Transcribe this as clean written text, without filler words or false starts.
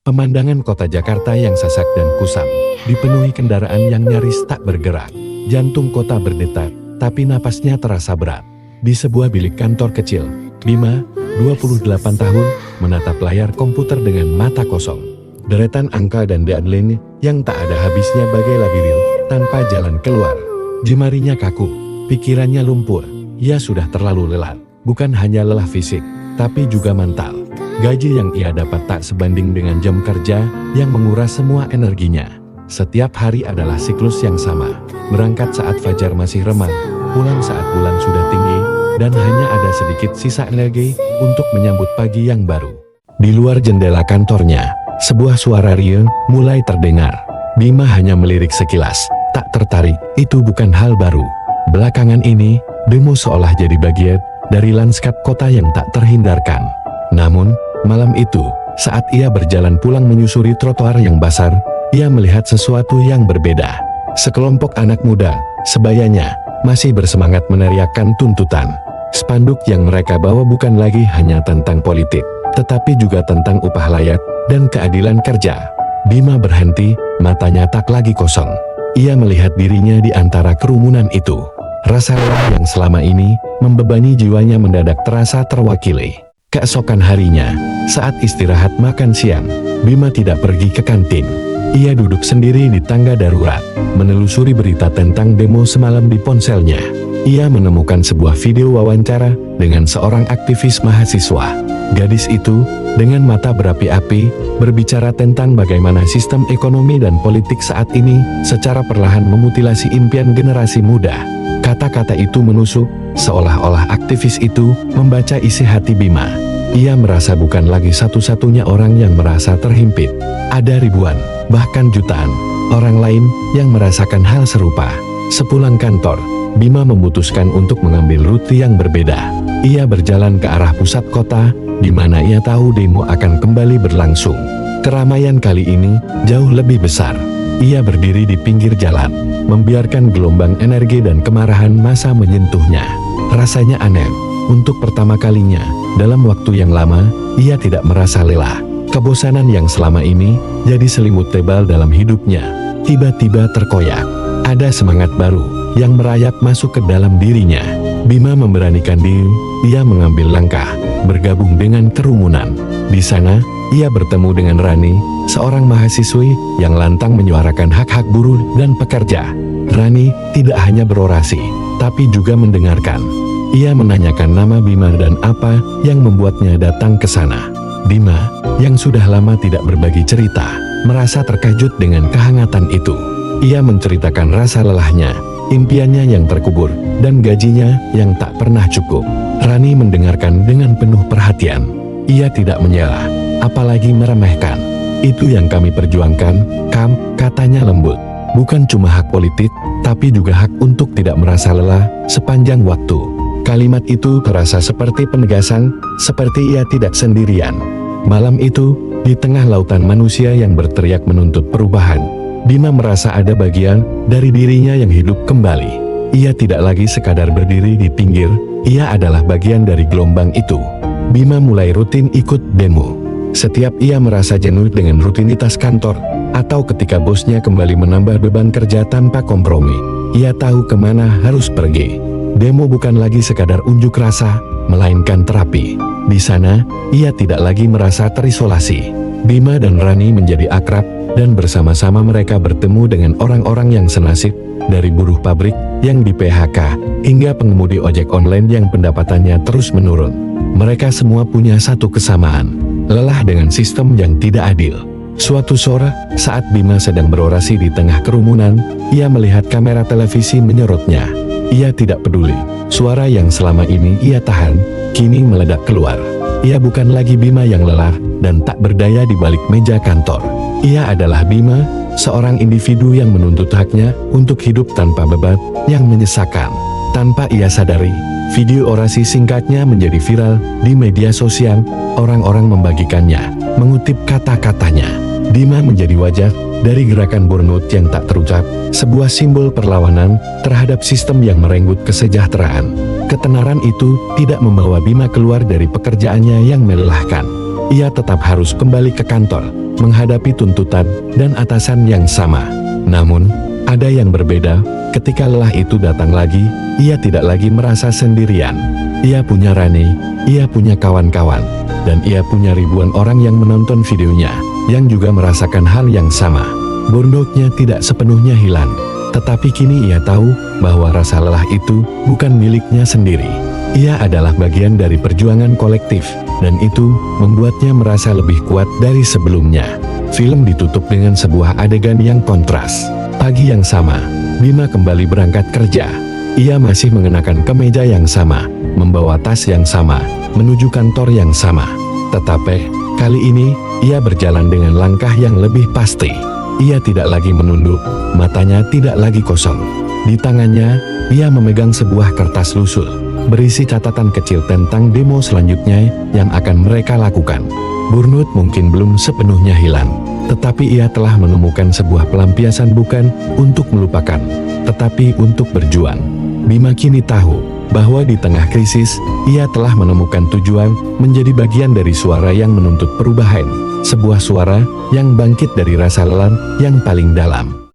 Pemandangan kota Jakarta yang sasak dan kusam, dipenuhi kendaraan yang nyaris tak bergerak. Jantung kota berdetak, tapi napasnya terasa berat. Di sebuah bilik kantor kecil, Bima, 28 tahun, menatap layar komputer dengan mata kosong. Deretan angka dan deadline yang tak ada habisnya bagai labirin, tanpa jalan keluar. Jemarinya kaku, pikirannya lumpur. Ia sudah terlalu lelah, bukan hanya lelah fisik, tapi juga mental. Gaji yang ia dapat tak sebanding dengan jam kerja yang menguras semua energinya. Setiap hari adalah siklus yang sama. Berangkat saat fajar masih remang, pulang saat bulan sudah tinggi, dan hanya ada sedikit sisa energi untuk menyambut pagi yang baru. Di luar jendela kantornya, sebuah suara riang mulai terdengar. Bima hanya melirik sekilas, tak tertarik, itu bukan hal baru. Belakangan ini, demo seolah jadi bagian dari lanskap kota yang tak terhindarkan. Namun, malam itu, saat ia berjalan pulang menyusuri trotoar yang basah, ia melihat sesuatu yang berbeda. Sekelompok anak muda, sebayanya, masih bersemangat meneriakkan tuntutan. Spanduk yang mereka bawa bukan lagi hanya tentang politik, tetapi juga tentang upah layak dan keadilan kerja. Bima berhenti, matanya tak lagi kosong. Ia melihat dirinya di antara kerumunan itu. Rasa lelah yang selama ini membebani jiwanya mendadak terasa terwakili. Keesokan harinya, saat istirahat makan siang, Bima tidak pergi ke kantin. Ia duduk sendiri di tangga darurat, menelusuri berita tentang demo semalam di ponselnya. Ia menemukan sebuah video wawancara dengan seorang aktivis mahasiswa. Gadis itu, dengan mata berapi-api, berbicara tentang bagaimana sistem ekonomi dan politik saat ini secara perlahan memutilasi impian generasi muda. Kata-kata itu menusuk, seolah-olah aktivis itu membaca isi hati Bima. Ia merasa bukan lagi satu-satunya orang yang merasa terhimpit. Ada ribuan, bahkan jutaan, orang lain yang merasakan hal serupa. Sepulang kantor, Bima memutuskan untuk mengambil rute yang berbeda. Ia berjalan ke arah pusat kota, di mana ia tahu demo akan kembali berlangsung. Keramaian kali ini jauh lebih besar. Ia berdiri di pinggir jalan, membiarkan gelombang energi dan kemarahan massa menyentuhnya. Rasanya aneh. Untuk pertama kalinya, dalam waktu yang lama, ia tidak merasa lelah. Kebosanan yang selama ini jadi selimut tebal dalam hidupnya, tiba-tiba terkoyak. Ada semangat baru yang merayap masuk ke dalam dirinya. Bima memberanikan diri, ia mengambil langkah, bergabung dengan kerumunan. Di sana, ia bertemu dengan Rani, seorang mahasiswi yang lantang menyuarakan hak-hak buruh dan pekerja. Rani tidak hanya berorasi, tapi juga mendengarkan. Ia menanyakan nama Bima dan apa yang membuatnya datang ke sana. Bima, yang sudah lama tidak berbagi cerita, merasa terkejut dengan kehangatan itu. Ia menceritakan rasa lelahnya, impiannya yang terkubur, dan gajinya yang tak pernah cukup. Rani mendengarkan dengan penuh perhatian. Ia tidak menyela, apalagi meremehkan. Itu yang kami perjuangkan, katanya lembut. Bukan cuma hak politik, tapi juga hak untuk tidak merasa lelah sepanjang waktu. Kalimat itu terasa seperti penegasan, seperti ia tidak sendirian. Malam itu, di tengah lautan manusia yang berteriak menuntut perubahan, Bima merasa ada bagian dari dirinya yang hidup kembali. Ia tidak lagi sekadar berdiri di pinggir, ia adalah bagian dari gelombang itu. Bima mulai rutin ikut demo. Setiap ia merasa jenuh dengan rutinitas kantor, atau ketika bosnya kembali menambah beban kerja tanpa kompromi, ia tahu kemana harus pergi. Demo bukan lagi sekadar unjuk rasa, melainkan terapi. Di sana, ia tidak lagi merasa terisolasi. Bima dan Rani menjadi akrab, dan bersama-sama mereka bertemu dengan orang-orang yang senasib, dari buruh pabrik yang di PHK, hingga pengemudi ojek online yang pendapatannya terus menurun. Mereka semua punya satu kesamaan, lelah dengan sistem yang tidak adil. Suatu sore, saat Bima sedang berorasi di tengah kerumunan, ia melihat kamera televisi menyorotnya. Ia tidak peduli, suara yang selama ini ia tahan, kini meledak keluar. Ia bukan lagi Bima yang lelah dan tak berdaya di balik meja kantor. Ia adalah Bima, seorang individu yang menuntut haknya untuk hidup tanpa beban yang menyesakan. Tanpa ia sadari, video orasi singkatnya menjadi viral di media sosial. Orang-orang membagikannya, mengutip kata-katanya. Bima menjadi wajah dari gerakan burnout yang tak terucap, sebuah simbol perlawanan terhadap sistem yang merenggut kesejahteraan. Ketenaran itu tidak membawa Bima keluar dari pekerjaannya yang melelahkan. Ia tetap harus kembali ke kantor, menghadapi tuntutan dan atasan yang sama. Namun, ada yang berbeda, ketika lelah itu datang lagi, ia tidak lagi merasa sendirian. Ia punya Rani, ia punya kawan-kawan, dan ia punya ribuan orang yang menonton videonya, yang juga merasakan hal yang sama. Burnoutnya tidak sepenuhnya hilang, tetapi kini ia tahu bahwa rasa lelah itu bukan miliknya sendiri. Ia adalah bagian dari perjuangan kolektif, dan itu membuatnya merasa lebih kuat dari sebelumnya. Film ditutup dengan sebuah adegan yang kontras. Pagi yang sama, Bima kembali berangkat kerja. Ia masih mengenakan kemeja yang sama, membawa tas yang sama, menuju kantor yang sama. Tetapi, kali ini, ia berjalan dengan langkah yang lebih pasti. Ia tidak lagi menunduk, matanya tidak lagi kosong. Di tangannya, ia memegang sebuah kertas lusul, berisi catatan kecil tentang demo selanjutnya yang akan mereka lakukan. Burnout mungkin belum sepenuhnya hilang, tetapi ia telah menemukan sebuah pelampiasan bukan untuk melupakan, tetapi untuk berjuang. Bima kini tahu bahwa di tengah krisis, ia telah menemukan tujuan menjadi bagian dari suara yang menuntut perubahan, sebuah suara yang bangkit dari rasa lelah yang paling dalam.